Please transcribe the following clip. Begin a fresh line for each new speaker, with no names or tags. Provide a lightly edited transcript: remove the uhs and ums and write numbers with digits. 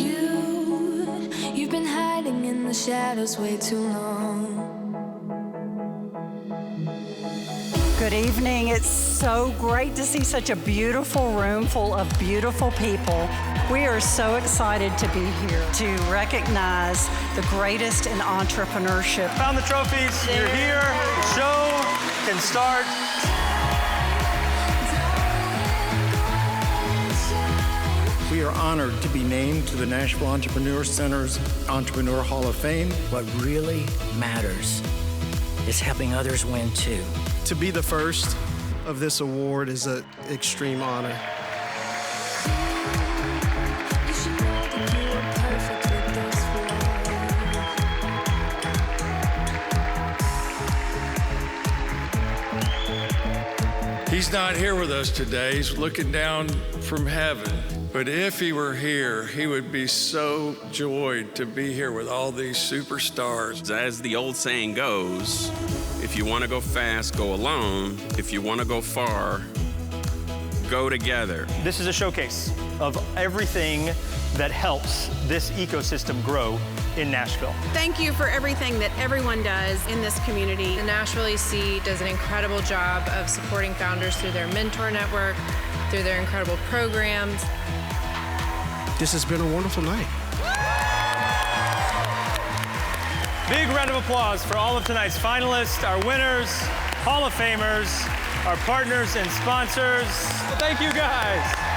you. You've been hiding in the shadows way too long.
Good evening. It's so great to see such a beautiful room full of beautiful people. We are so excited to be here to recognize the greatest in entrepreneurship.
Found the trophies. You're here. The show can start.
We are honored to be named to the Nashville Entrepreneur Center's Entrepreneur Hall of Fame.
What really matters is helping others win too.
To be the first of this award is an extreme honor.
He's not here with us today. He's looking down from heaven. But if he were here, he would be so joyed to be here with all these superstars.
As the old saying goes, if you want to go fast, go alone. If you want to go far, go together.
This is a showcase of everything that helps this ecosystem grow in Nashville.
Thank you for everything that everyone does in this community.
The Nashville EC does an incredible job of supporting founders through their mentor network, through their incredible programs.
This has been a wonderful night.
Big round of applause for all of tonight's finalists, our winners, Hall of Famers, our partners and sponsors. Thank you guys.